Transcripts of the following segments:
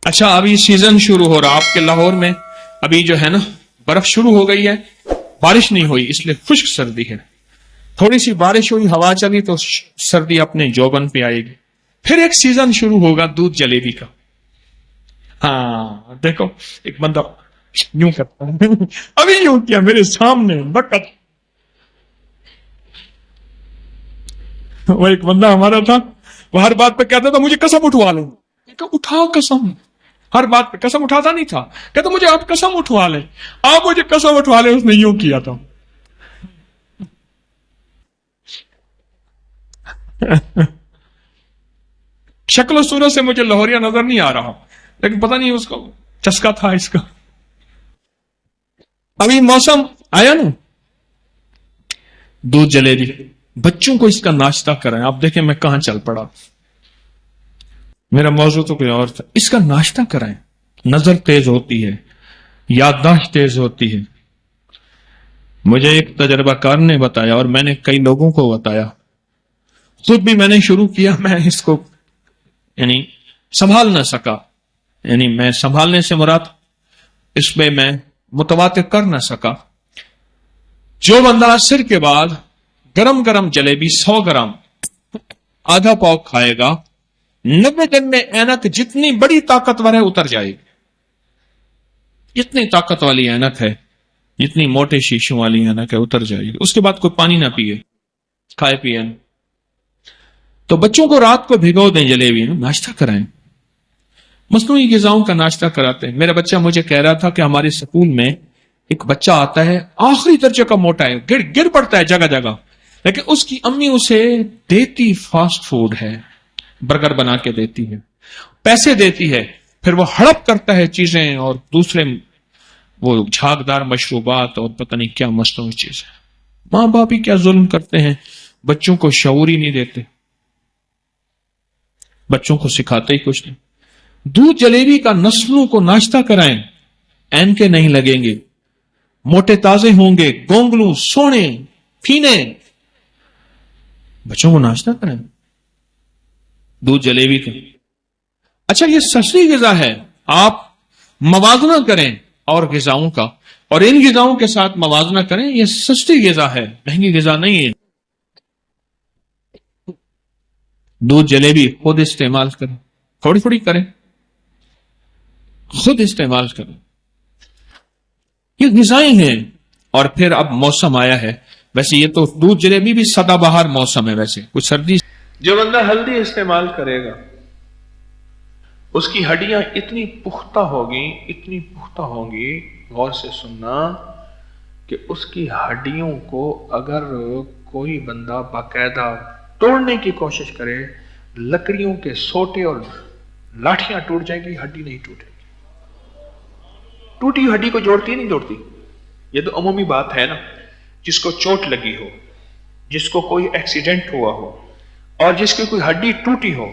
اچھا ابھی سیزن شروع ہو رہا آپ کے لاہور میں، ابھی جو ہے نا برف شروع ہو گئی ہے، بارش نہیں ہوئی اس لیے خشک سردی ہے. تھوڑی سی بارش ہوئی، ہوا چلی تو سردی اپنے جوبن پہ آئے گی. پھر ایک سیزن شروع ہوگا دودھ جلیبی کا. ہاں دیکھو ایک بندہ یوں کرتا ہے ابھی یوں کیا میرے سامنے بکت. وہ ایک بندہ ہمارا تھا، وہ ہر بات پہ کہتا تھا مجھے قسم اٹھوا لیں. اٹھاؤ قسم، ہر بات پہ قسم اٹھاتا نہیں تھا، کہتا مجھے آپ قسم اٹھوا لیں، آپ مجھے قسم اٹھوا لیں. اس نے یوں کیا تھا. شکل و صورت سے مجھے لاہوریا نظر نہیں آ رہا، لیکن پتہ نہیں اس کو چسکا تھا اس کا. ابھی موسم آیا نا دودھ جلیبی، بچوں کو اس کا ناشتہ کرائیں. آپ دیکھیں میں کہاں چل پڑا، میرا موضوع تو کوئی اور تھا. اس کا ناشتہ کرائیں، نظر تیز ہوتی ہے، یادداشت تیز ہوتی ہے. مجھے ایک تجربہ کار نے بتایا اور میں نے کئی لوگوں کو بتایا، خود بھی میں نے شروع کیا، میں اس کو یعنی سنبھال نہ سکا. یعنی میں سنبھالنے سے مراد اس پہ میں متواتر کر نہ سکا. جو بندہ عصر کے بعد گرم گرم جلیبی 100 گرام آدھا پاؤ کھائے گا، 90 دن میں اینک جتنی بڑی طاقتور ہے اتر جائے گی. جتنی طاقت والی اینک ہے، جتنی موٹے شیشوں والی اینک ہے اتر جائے گی. اس کے بعد کوئی پانی نہ پیے، کھائے پیے. تو بچوں کو رات کو بھگو دیں جلیبی، ناشتہ کرائیں، مصنوعی غذاؤں کا ناشتہ کراتے ہیں. میرا بچہ مجھے کہہ رہا تھا کہ ہمارے سکول میں ایک بچہ آتا ہے آخری درجے کا موٹا ہے، گر پڑتا ہے جگہ جگہ، لیکن اس کی امی اسے دیتی فاسٹ فوڈ ہے، برگر بنا کے دیتی ہے، پیسے دیتی ہے، پھر وہ ہڑپ کرتا ہے چیزیں اور دوسرے وہ جھاگدار مشروبات اور پتہ نہیں کیا مصنوعی چیزیں. ماں باپ ہی کیا ظلم کرتے ہیں، بچوں کو شعور ہی نہیں دیتے، بچوں کو سکھاتے ہی کچھ نہیں. دودھ جلیبی کا نسلوں کو ناشتہ کرائیں، این کے نہیں لگیں گے، موٹے تازے ہوں گے، گونگلو سونے پینے. بچوں کو ناشتہ کرائیں دودھ جلیبی کا. اچھا یہ سستی غذا ہے، آپ موازنہ کریں اور غذاؤں کا، اور ان غذاؤں کے ساتھ موازنہ کریں. یہ سستی غذا ہے، مہنگی غذا نہیں ہے. دودھ جلیبی خود استعمال کریں، تھوڑی تھوڑی کریں، خود استعمال کریں. یہ غذائیں ہیں. اور پھر اب موسم آیا ہے، ویسے یہ تو دودھ جلیبی بھی سدا بہار موسم ہے، ویسے کچھ سردی. جو بندہ ہلدی استعمال کرے گا اس کی ہڈیاں اتنی پختہ ہوگی، اتنی پختہ ہوں گی، غور سے سننا، کہ اس کی ہڈیوں کو اگر کوئی بندہ باقاعدہ توڑنے کی کوشش کرے، لکڑیوں کے سوٹے اور لاٹھیاں ٹوٹ جائیں گی، ہڈی نہیں ٹوٹے گی. ٹوٹی ہڈی کو جوڑتی نہیں جوڑتی. یہ تو عمومی بات ہے نا. جس کو چوٹ لگی ہو، جس کو کوئی ایکسیڈنٹ ہوا ہو، اور جس کی کوئی ہڈی ٹوٹی ہو،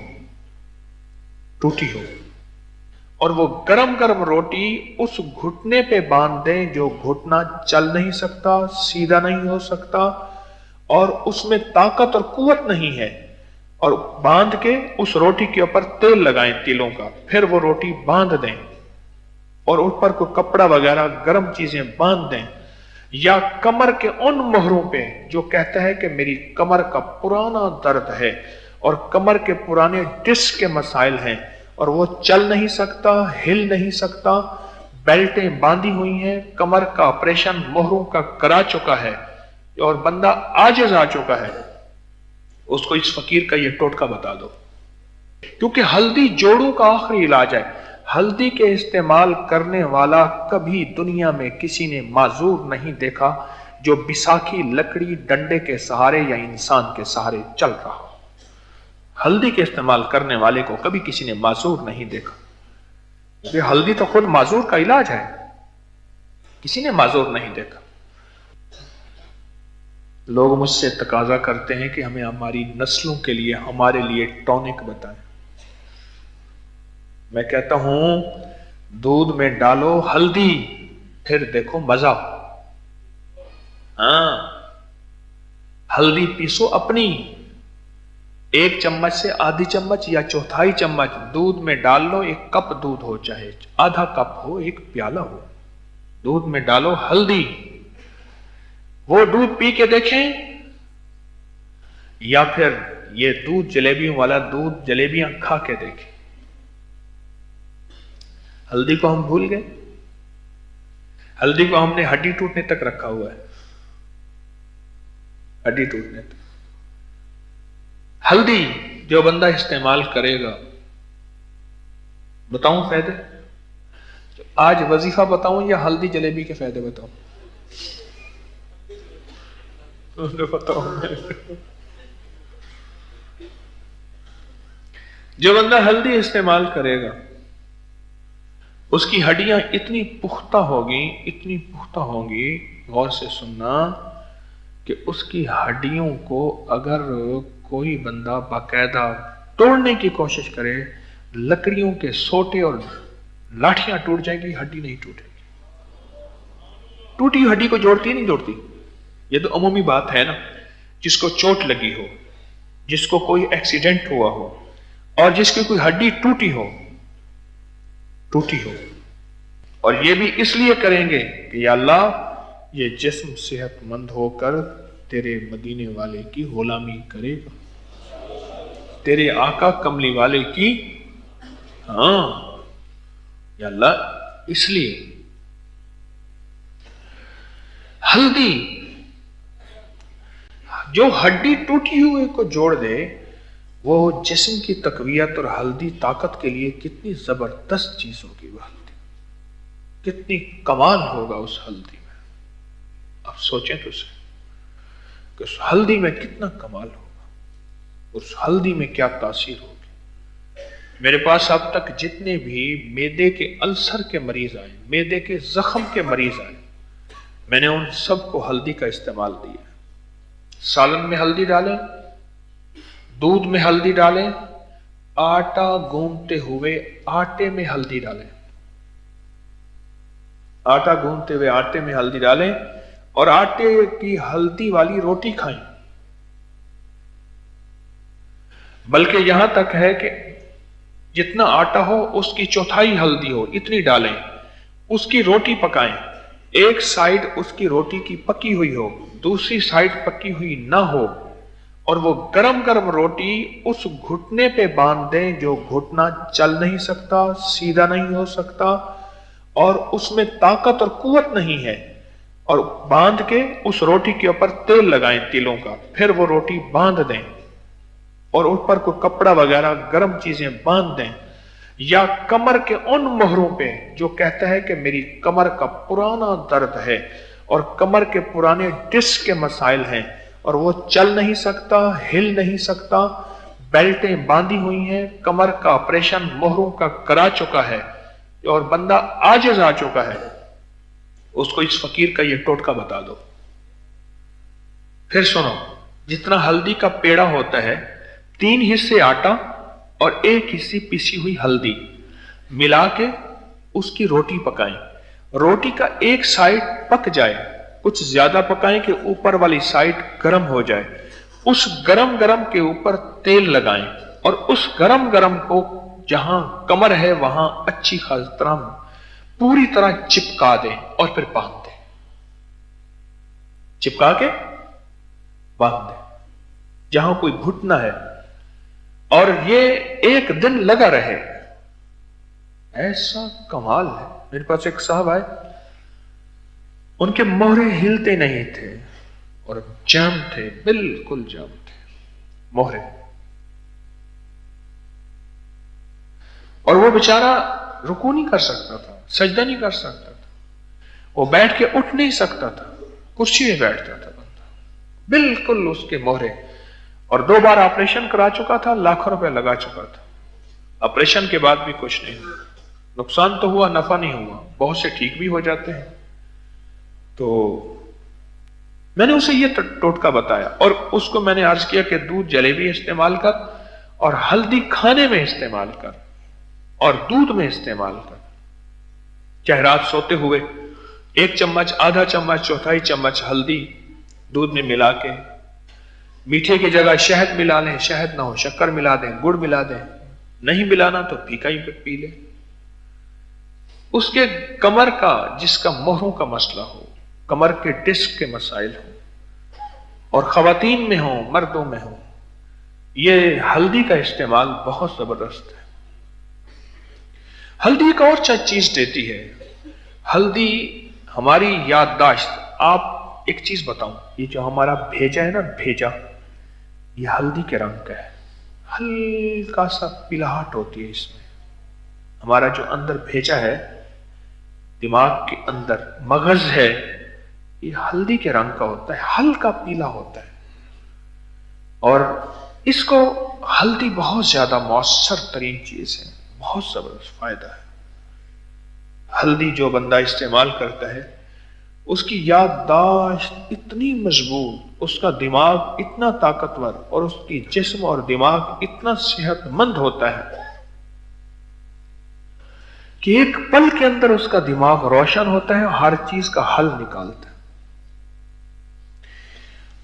اور وہ گرم گرم روٹی اس گھٹنے پہ باندھ دیں جو گھٹنا چل نہیں سکتا، سیدھا نہیں ہو سکتا، اور اس میں طاقت اور قوت نہیں ہے، اور باندھ کے اس روٹی کے اوپر تیل لگائیں تیلوں کا، پھر وہ روٹی باندھ دیں اور اوپر کوئی کپڑا وغیرہ گرم چیزیں باندھ دیں، یا کمر کے ان مہروں پہ جو کہتا ہے کہ میری کمر کا پرانا درد ہے اور کمر کے پرانے ڈسک کے مسائل ہیں اور وہ چل نہیں سکتا، ہل نہیں سکتا، بیلٹیں باندھی ہوئی ہیں، کمر کا آپریشن مہروں کا کرا چکا ہے اور بندہ عاجز آ چکا ہے، اس کو اس فقیر کا یہ ٹوٹکا بتا دو. کیونکہ ہلدی جوڑوں کا آخری علاج ہے. ہلدی کے استعمال کرنے والا کبھی دنیا میں کسی نے معذور نہیں دیکھا جو بساکھی لکڑی ڈنڈے کے سہارے یا انسان کے سہارے چل رہا ہو. ہلدی کے استعمال کرنے والے کو کبھی کسی نے معذور نہیں دیکھا. یہ ہلدی تو خود معذور کا علاج ہے، کسی نے معذور نہیں دیکھا. لوگ مجھ سے تقاضا کرتے ہیں کہ ہمیں ہماری نسلوں کے لیے، ہمارے لیے ٹونک بتائیں. میں کہتا ہوں دودھ میں ڈالو ہلدی، پھر دیکھو مزہ. ہاں ہلدی پیسو اپنی، 1 चम्मच से आधी चम्मच या चौथाई चम्मच दूध में डाल लो, 1 कप दूध हो चाहे आधा कप हो, 1 प्याला हो, दूध में डालो हल्दी, वो दूध पी के देखें, या फिर ये दूध जलेबियों वाला दूध जलेबियां खा के देखें। हल्दी को हम भूल गए, हल्दी को हमने हड्डी टूटने तक रखा हुआ है, हड्डी टूटने तक। हल्दी जो बंदा इस्तेमाल करेगा, बताऊं फायदे? आज वजीफा बताऊं या हल्दी जलेबी के फायदे बताऊं? बताऊं जो बंदा हल्दी इस्तेमाल करेगा उसकी हड्डियां इतनी पुख्ता होगी, इतनी पुख्ता होंगी, गौर से सुनना, कि उसकी हड्डियों को अगर कोई बंदा बाकायदा तोड़ने की कोशिश करे, लकड़ियों के सोटे और लाठियां टूट जाएंगी, हड्डी नहीं टूटेगी। टूटी हड्डी को जोड़ती नहीं जोड़ती, ये तो अमूमी बात है ना। जिसको चोट लगी हो, जिसको कोई एक्सीडेंट हुआ हो, और जिसकी कोई हड्डी टूटी हो, और ये भी इसलिए करेंगे कि या अल्लाह ये जिस्म सेहतमंद होकर तेरे मदीने वाले की गुलामी करेगा, तेरे आका कमली वाले की, हाँ या अल्लाह। इसलिए हल्दी जो हड्डी टूटी हुई को जोड़ दे, वो जिस्म की तकवीयत, और हल्दी ताकत के लिए कितनी जबरदस्त चीज होगी। वह हल्दी कितनी कमाल होगा उस हल्दी में। अब सोचें तो सही कि उस हल्दी में कितना कमाल होगा, उस हल्दी में क्या तासीर होगी। मेरे पास अब तक जितने भी मैदे के अल्सर के मरीज आए, मैदे के जख्म के मरीज आए, मैंने उन सबको हल्दी का इस्तेमाल दिया। सालन में हल्दी डालें, दूध में हल्दी डालें, आटा गूंथते हुए आटे में हल्दी डालें, आटा गूंथते हुए आटे में हल्दी डालें, और आटे की हल्दी वाली रोटी खाएं। बल्कि यहां तक है कि जितना आटा हो उसकी चौथाई हल्दी हो, इतनी डालें। उसकी रोटी पकाएं, एक साइड उसकी रोटी की पकी हुई हो, दूसरी साइड पकी हुई ना हो, और वो गरम गरम रोटी उस घुटने पे बांध दें जो घुटना चल नहीं सकता, सीधा नहीं हो सकता, और उसमें ताकत और कुव्वत नहीं है, और बांध के उस रोटी के ऊपर तेल लगाएं तिलों का, फिर वो रोटी बांध दें, और ऊपर को कपड़ा वगैरह गर्म चीजें बांध दें। या कमर के उन मोहरों पे जो कहता है कि मेरी कमर का पुराना दर्द है और कमर के पुराने डिस्क के मसाइल हैं और वो चल नहीं सकता, हिल नहीं सकता, बेल्टें बांधी हुई हैं, कमर का ऑपरेशन मोहरों का करा चुका है और बंदा आजिज आ चुका है, उसको इस फकीर का ये टोटका बता दो। फिर सुनो, जितना हल्दी का पेड़ा होता है, 3 हिस्से आटा और 1 हिस्से पिसी हुई हल्दी मिला के उसकी रोटी पकाएं। रोटी का एक साइड पक जाए, कुछ ज्यादा पकाएं कि ऊपर वाली साइड गर्म हो जाए, उस गरम गरम के ऊपर तेल लगाएं और उस गरम गरम को जहां कमर है वहां अच्छी खास तरह पूरी तरह चिपका दें और फिर बांध दें, चिपका के बांध दें जहां कोई घुटना है, और ये 1 दिन लगा रहे। ऐसा कमाल है। मेरे पास एक साहब आए, उनके मोहरे हिलते नहीं थे और जाम थे, बिल्कुल जाम थे मोहरे, और वो बेचारा रुकू नहीं कर सकता था, सजदा नहीं कर सकता था, वो बैठ के उठ नहीं सकता था, कुर्सी में बैठता था बंदा, बिल्कुल उसके मोहरे। और 2 बार ऑपरेशन करा चुका था, लाखों रुपए लगा चुका था। ऑपरेशन के बाद भी कुछ नहीं, नुकसान तो हुआ, नफा नहीं हुआ। बहुत से ठीक भी हो जाते हैं। तो मैंने उसे ये टोटका बताया और उसको मैंने अर्ज किया कि दूध जलेबी इस्तेमाल कर और हल्दी खाने में इस्तेमाल कर और दूध में इस्तेमाल कर। चाहे रात सोते हुए 1 चम्मच, आधा चम्मच, चौथाई चम्मच हल्दी दूध में मिला के मीठे की जगह शहद मिला लें, शहद ना हो शक्कर मिला दें, गुड़ मिला दें, नहीं मिलाना तो फीका ही पी ले। उसके कमर का, जिसका मोहरों का मसला हो, कमर के डिस्क के मसाइल हो, और खवातीन में हो मर्दों में हो, ये हल्दी का इस्तेमाल बहुत जबरदस्त है। हल्दी एक और चीज देती है, हल्दी हमारी याददाश्त। आप एक चीज बताऊं, ये जो हमारा भेजा है ना, भेजा, ये हल्दी के रंग का है, हल्का सा पिलाहट होती है इसमें। हमारा जो अंदर भेजा है, दिमाग के अंदर मगज है, ये हल्दी के रंग का होता है, हल्का पीला होता है। और इसको हल्दी बहुत ज्यादा मौसर तरीन चीज है, बहुत जबरदस्त फायदा है। हल्दी जो बंदा इस्तेमाल करता है, उसकी याददाश्त इतनी मजबूत, उसका दिमाग इतना ताकतवर, और उसकी जिस्म और दिमाग इतना सेहतमंद होता है कि एक पल के अंदर उसका दिमाग रोशन होता है, हर चीज का हल निकालता है।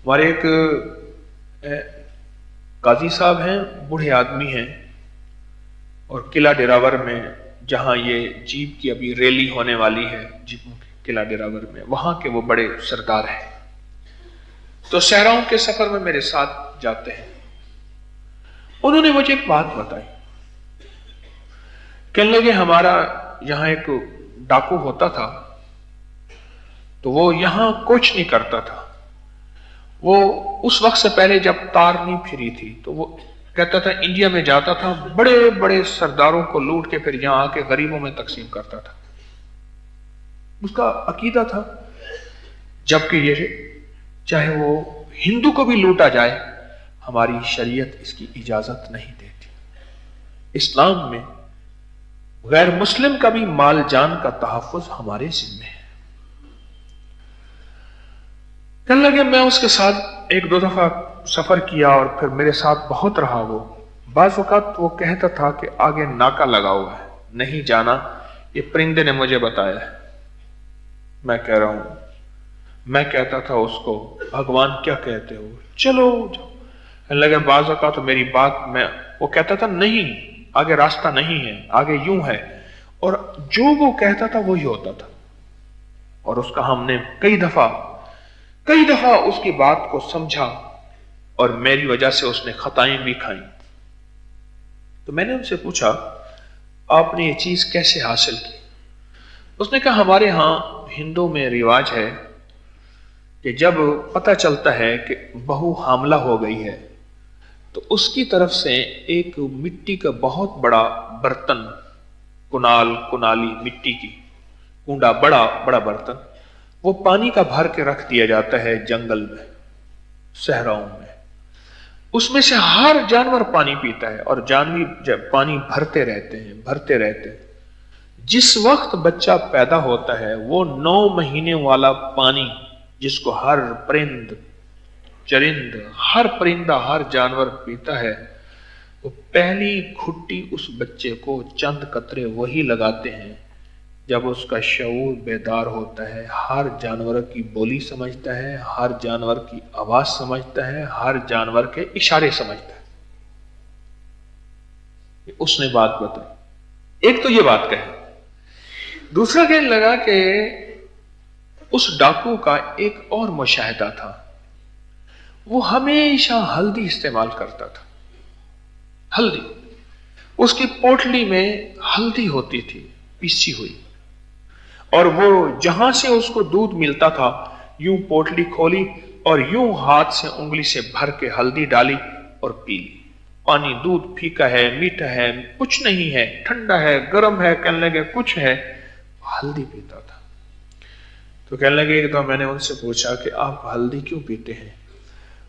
हमारे एक काजी साहब हैं, बूढ़े आदमी हैं, और किला डेरावर में, जहां ये जीप की अभी रैली होने वाली है, जीपों की, किला डेरावर में, वहां के वो बड़े सरदार हैं। तो सहराओं के सफर में मेरे साथ जाते हैं। उन्होंने मुझे एक बात बताई, कहने लगे हमारा यहां एक डाकू होता था, तो वो यहां कुछ नहीं करता था। वो उस वक्त से पहले जब तार नहीं फिरी थी, तो वो कहता था इंडिया में जाता था, बड़े बड़े सरदारों को लूट के फिर यहां आके गरीबों में तकसीम करता था। उसका अकीदा था, जबकि ये चाहे वो हिंदू को भी लूटा जाए, हमारी शरीयत इसकी इजाजत नहीं देती। इस्लाम में गैर मुस्लिम का भी माल जान का तहफ्फुज हमारे जिम्मे है। कहने लगे मैं उसके साथ एक दो दफा सफर किया, और फिर मेरे साथ बहुत रहा वो। बाज़ वक़्त वो कहता था कि आगे नाका लगा हुआ है, नहीं जाना, ये परिंदे ने मुझे बताया है। मैं कह रहा हूं, मैं कहता था उसको, भगवान क्या कहते हो, चलो जाओ। कहने लगे बाज़ वक़्त तो मेरी बात, मैं, वो कहता था नहीं, आगे रास्ता नहीं है, आगे यूं है, और जो वो कहता था वही होता था। और उसका हमने कई दफा उसकी बात को समझा, और मेरी वजह से उसने खताएं भी खाई। तो मैंने उनसे पूछा आपने ये चीज कैसे हासिल की? उसने कहा हमारे यहां हिंदू में रिवाज है कि जब पता चलता है कि बहू हामला हो गई है, तो उसकी तरफ से एक मिट्टी का बहुत बड़ा बर्तन, कुनाली मिट्टी की कूंडा, बड़ा बड़ा बर्तन, वो पानी का भर के रख दिया जाता है जंगल में, सहराओं में। उसमें से हर जानवर पानी पीता है, और जानवर जब पानी भरते रहते हैं। जिस वक्त बच्चा पैदा होता है, वो 9 महीने वाला पानी, जिसको हर परिंदा, हर जानवर पीता है, वो पहली घुट्टी उस बच्चे को चंद कतरे वही लगाते हैं जब उसका शऊर बेदार होता है, हर जानवर की बोली समझता है, हर जानवर की आवाज समझता है, हर जानवर के इशारे समझता है। उसने बात बताई। एक तो ये बात कही, दूसरा कहने लगा कि उस डाकू का एक और मुशाहिदा था, वो हमेशा हल्दी इस्तेमाल करता था। हल्दी, उसकी पोटली में हल्दी होती थी पीसी हुई, और वो जहां से उसको दूध मिलता था, यूं पोटली खोली और यूं हाथ से उंगली से भर के हल्दी डाली और पी ली। पानी, दूध फीका है, मीठा है, कुछ नहीं है, ठंडा है, गर्म है, कहने लगे कुछ है, हल्दी पीता था। तो कहने लगे कि तो मैंने उनसे पूछा कि आप हल्दी क्यों पीते हैं?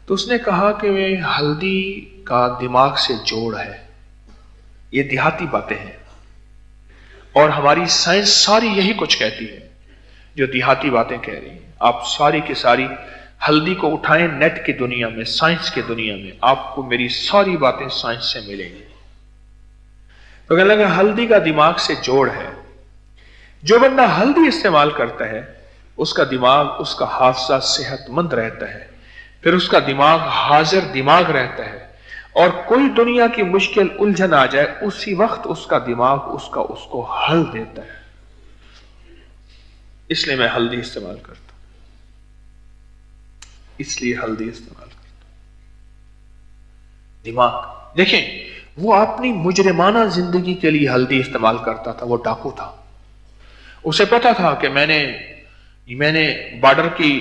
तो उसने कहा कि हल्दी का दिमाग से जोड़ है। ये देहाती बातें हैं, और हमारी साइंस सारी यही कुछ कहती है जो देहाती बातें कह रही है। आप सारी की सारी हल्दी को उठाएं नेट की दुनिया में, साइंस की दुनिया में, आपको मेरी सारी बातें साइंस से मिलेंगी। तो कहने लगा हल्दी का दिमाग से जोड़ है। जो बंदा हल्दी इस्तेमाल करता है, उसका दिमाग, उसका हाफजा सेहतमंद रहता है। फिर उसका दिमाग हाजिर दिमाग रहता है, और कोई दुनिया की मुश्किल उलझन आ जाए उसी वक्त उसका दिमाग उसको हल देता है। इसलिए मैं हल्दी इस्तेमाल करता हूं, इसलिए हल्दी इस्तेमाल करता हूं। दिमाग देखें, वो अपनी मुजरिमाना जिंदगी के लिए हल्दी इस्तेमाल करता था। वो डाकू था, उसे पता था कि मैंने बॉर्डर की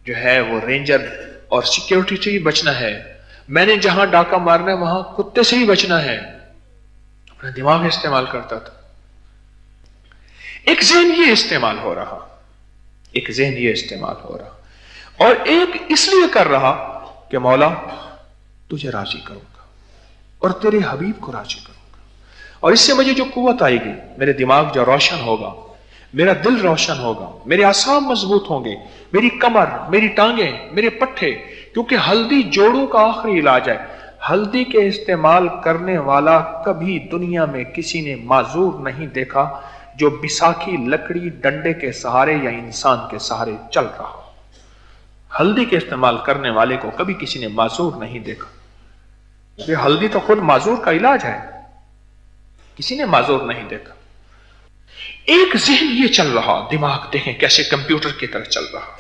जो है वो रेंजर और सिक्योरिटी से ही बचना है, मैंने जहां डाका मारना है वहां कुत्ते से ही बचना है। अपना दिमाग इस्तेमाल करता था। एक ज़हन ये इस्तेमाल हो रहा, एक ज़हन ये इस्तेमाल हो रहा, और एक इसलिए कर रहा कि मौला तुझे राजी करूंगा और तेरे हबीब को राजी करूंगा, और इससे मुझे जो कुव्वत आएगी, मेरे दिमाग जो रोशन होगा, मेरा दिल रोशन होगा, मेरे आसाम मजबूत होंगे, मेरी कमर, मेरी टांगें, मेरे पट्टे, क्योंकि हल्दी जोड़ों का आखिरी इलाज है। हल्दी के इस्तेमाल करने वाला कभी दुनिया में किसी ने माजूर नहीं देखा जो बिसाखी लकड़ी डंडे के सहारे या इंसान के सहारे चल रहा हो। हल्दी के इस्तेमाल करने वाले को कभी किसी ने माजूर नहीं देखा। ये हल्दी तो खुद माजूर का इलाज है, किसी ने माजूर नहीं देखा। एक ज़हन ये चल रहा, दिमाग देखें कैसे कंप्यूटर की तरह चल रहा,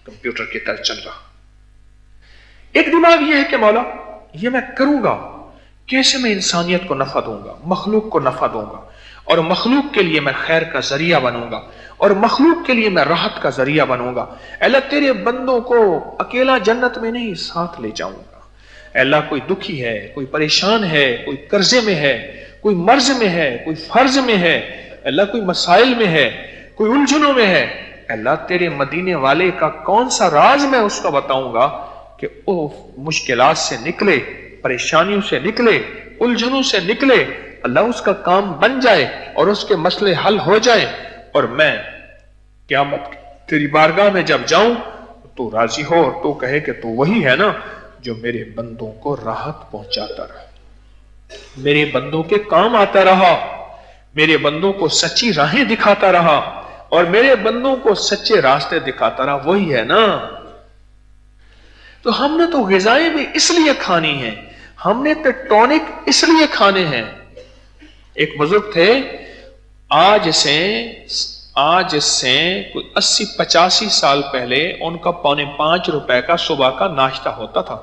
कंप्यूटर की तरह चल रहा। एक दिमाग ये है कि मौला ये मैं करूंगा, कैसे मैं इंसानियत को नफा दूंगा, मखलूक को नफा दूंगा, और मखलूक के लिए मैं खैर का जरिया बनूंगा, और मखलूक के लिए मैं राहत का जरिया बनूंगा। अल्लाह तेरे बंदों को अकेला जन्नत में नहीं, साथ ले जाऊंगा। अल्लाह कोई दुखी है, कोई परेशान है, कोई कर्जे में है, कोई मर्ज में है, कोई फर्ज में है, अल्लाह कोई मसाइल में है, कोई उलझनों में है, अल्लाह तेरे मदीने वाले का कौन सा राज मैं उसको बताऊंगा कि वो मुश्किलात से निकले, परेशानियों से निकले, उलझनों से निकले, अल्लाह उसका काम बन जाए और उसके मसले हल हो जाए, और मैं क़यामत तेरी बारगाह में जब जाऊं तो राजी हो और तो कहे कि तू वही है ना जो मेरे बंदों को राहत पहुंचाता रहा, मेरे बंदों के काम आता रहा, मेरे बंदों को सच्ची राहें दिखाता रहा, और मेरे बंदों को सच्चे रास्ते दिखाता रहा, वही है ना। तो हमने तो ग़िज़ाएं भी इसलिए खानी है, हमने तो टॉनिक इसलिए खाने हैं। एक बुजुर्ग थे, आज से कोई 80-85 साल पहले उनका 4.25 रुपए का सुबह का नाश्ता होता था।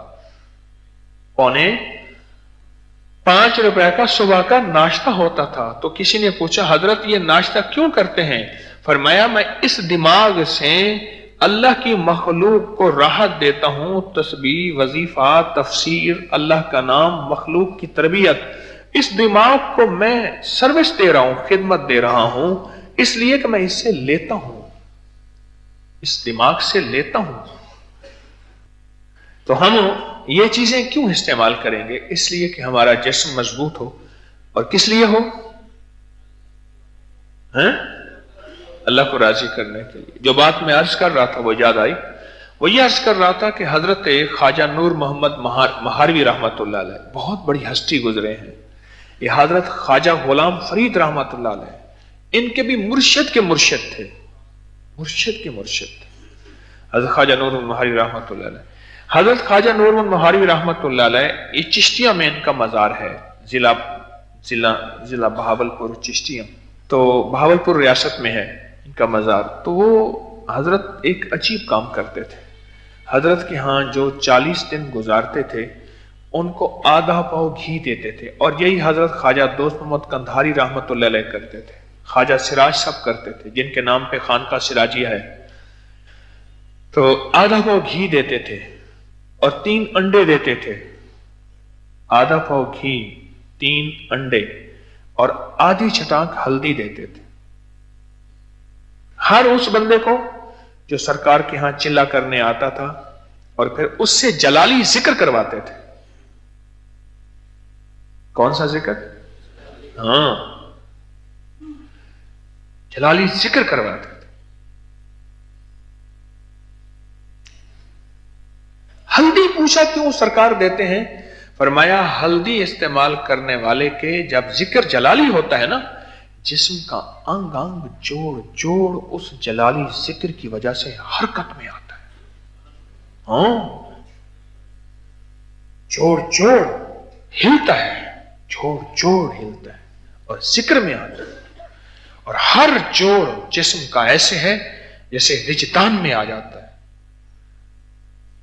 4.25 रुपए का सुबह का नाश्ता होता था। तो किसी ने पूछा, हजरत ये नाश्ता क्यों करते हैं? फरमाया, मैं इस दिमाग से अल्लाह की मखलूक को राहत देता हूं, तस्बीह, वजीफा, तफसीर, अल्लाह का नाम, मखलूक की तरबियत, इस दिमाग को मैं सर्विस दे रहा हूं, खिदमत दे रहा हूं, इसलिए कि मैं इससे लेता हूं, इस दिमाग से लेता हूं। तो हम ये चीजें क्यों इस्तेमाल करेंगे? इसलिए कि हमारा जिस्म मजबूत हो। और किस लिए हो? अल्लाह को राजी करने के लिए। जो बात मैं अर्ज कर रहा था वो याद आई। वो ये अर्ज कर रहा था कि हजरत ख्वाजा नूर मोहम्मद महारवी रहमतुल्लाह अलैह बहुत बड़ी हस्ती गुजरे हैं। ये हजरत ख्वाजा गुलाम फरीद रहमतुल्लाह अलैह, इनके भी मुर्शिद के मुर्शिद थे, मुर्शिद के मुर्शिद थे हजरत ख्वाजा नूर महारवी रहमतुल्लाह अलैह। हजरत ख्वाजा नूर महारवी रहमतुल्लाह अलैह, ये चिश्तिया में इनका मजार है, जिला बहावलपुर चिश्तिया, तो बहावलपुर रियासत में है इनका मजार। तो वो हजरत एक अजीब काम करते थे। हजरत के यहाँ जो 40 दिन गुजारते थे उनको आधा पाव घी देते थे, और यही हजरत ख्वाजा दोस्त मोहम्मद कंधारी रहमतुल्लाह अलैह करते थे, ख्वाजा सिराज सब करते थे, जिनके नाम पे खानका सिराजिया है। तो आधा पाव घी देते थे और 3 अंडे देते थे। आधा पाव घी, 3 अंडे और आधी छटाक हल्दी देते थे। हर उस बंदे को जो सरकार के यहां चिल्ला करने आता था, और फिर उससे जलाली जिक्र करवाते थे। कौन सा जिक्र? जलाली जिक्र करवाते थे। हल्दी पूछा क्यों सरकार देते हैं? फरमाया, हल्दी इस्तेमाल करने वाले के जब जिक्र जलाली होता है ना, जिस्म का अंग अंग जोड़ जोड़ उस जलाली जिक्र की वजह से हरकत में आता है। हाँ, जोड़ जोड़ हिलता है, जोड़ जोड़ हिलता है और जिक्र में आता है। और हर जोड़ जिस्म का ऐसे है जैसे विजदान में आ जाता है।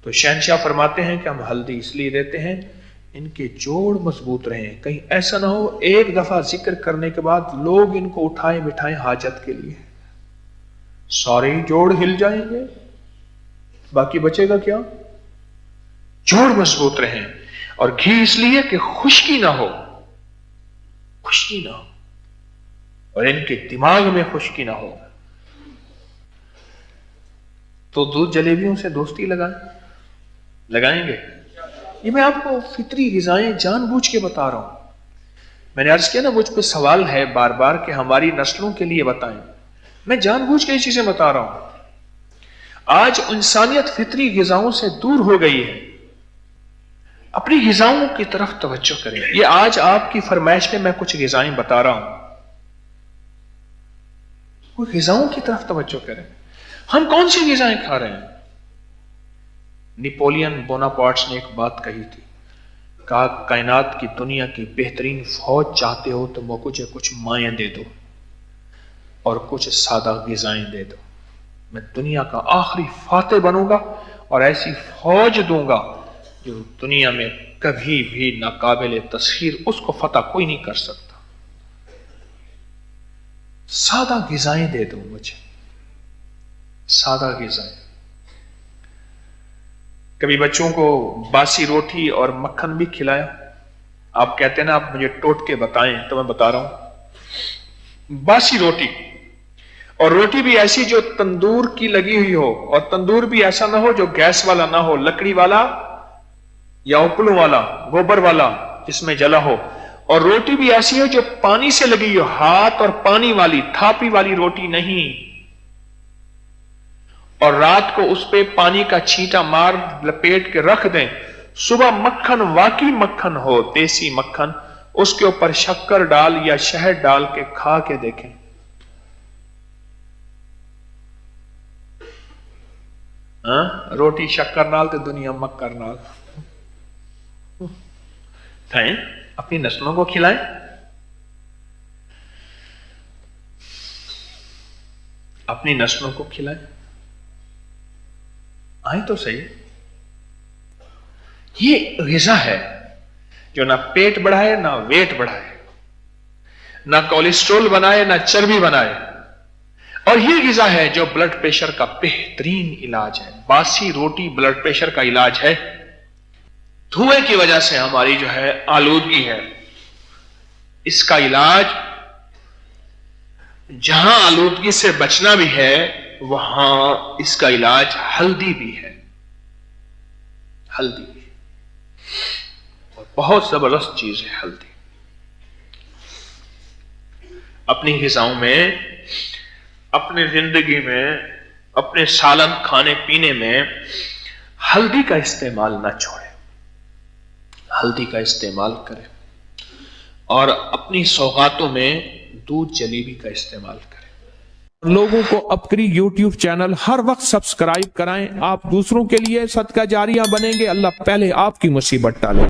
तो शहंशाह फरमाते हैं कि हम हल्दी इसलिए देते हैं इनके जोड़ मजबूत रहें, कहीं ऐसा ना हो एक दफा जिक्र करने के बाद लोग इनको उठाएं बिठाएं हाजत के लिए, सारे जोड़ हिल जाएंगे, बाकी बचेगा क्या? जोड़ मजबूत रहें। और घी इसलिए कि खुश्की ना हो, खुश्की ना हो, और इनके दिमाग में खुश्की ना हो। तो दूध जलेबियों से दोस्ती लगाएंगे। ये मैं आपको फितरी गिजाएं जानबूझ के बता रहा हूं। मैंने अर्ज किया ना, मुझ पे सवाल है बार बार कि हमारी नस्लों के लिए बताएं। मैं जानबूझ के ये चीजें बता रहा हूं। आज इंसानियत फितरी गिजाओं से दूर हो गई है। अपनी गिजाओं की तरफ तवज्जो करें। ये आज आपकी फरमाइश पे मैं कुछ गिजाएं बता रहा हूं, वो गिजाओं की तरफ तवज्जो करें। हम कौन सी गिजाएं खा रहे हैं? नेपोलियन बोनापार्ट ने एक बात कही थी, कहा कायनात की दुनिया की बेहतरीन फौज चाहते हो तो मुझे कुछ माएं दे दो और कुछ सादा गिजाएं दे दो। मैं दुनिया का आखिरी फातेह बनूंगा और ऐसी फौज दूंगा जो दुनिया में कभी भी नाकाबिल तस्खीर, उसको फतह कोई नहीं कर सकता। सादा गिजाएं दे दो मुझे, सादा गिजाएं। कभी बच्चों को बासी रोटी और मक्खन भी खिलाया। आप कहते हैं ना आप मुझे टोट के बताएं, तो मैं बता रहा हूं। बासी रोटी, और रोटी भी ऐसी जो तंदूर की लगी हुई हो, और तंदूर भी ऐसा ना हो जो गैस वाला ना हो, लकड़ी वाला या उपलों वाला, गोबर वाला जिसमें जला हो। और रोटी भी ऐसी हो जो पानी से लगी हो, हाथ और पानी वाली, थापी वाली रोटी नहीं। और रात को उस पे पानी का छींटा मार लपेट के रख दें। सुबह मक्खन, वाकई मक्खन हो, देसी मक्खन, उसके ऊपर शक्कर डाल या शहद डाल के खा के देखें। रोटी शक्कर नाल तो दुनिया मक्कर नाल। खाएं, अपनी नस्लों को खिलाएं। अपनी नस्लों को खिलाएं। आए तो सही। ये ग़िज़ा है जो ना पेट बढ़ाए ना वेट बढ़ाए, ना कोलेस्ट्रॉल बनाए ना चर्बी बनाए। और ये ग़िज़ा है जो ब्लड प्रेशर का बेहतरीन इलाज है। बासी रोटी ब्लड प्रेशर का इलाज है। धुएं की वजह से हमारी जो है आलूदगी है, इसका इलाज, जहां आलूदगी से बचना भी है वहां इसका इलाज हल्दी भी है। हल्दी और बहुत जबरदस्त चीज है हल्दी। अपनी ग़िज़ाओं में, अपनी जिंदगी में, अपने सालन खाने पीने में हल्दी का इस्तेमाल ना छोड़ें। हल्दी का इस्तेमाल करें। और अपनी सौगातों में दूध जलेबी का इस्तेमाल करें। लोगों को अपनी YouTube चैनल हर वक्त सब्सक्राइब कराएं। आप दूसरों के लिए सदका जारिया बनेंगे, अल्लाह पहले आपकी मुसीबत टाले।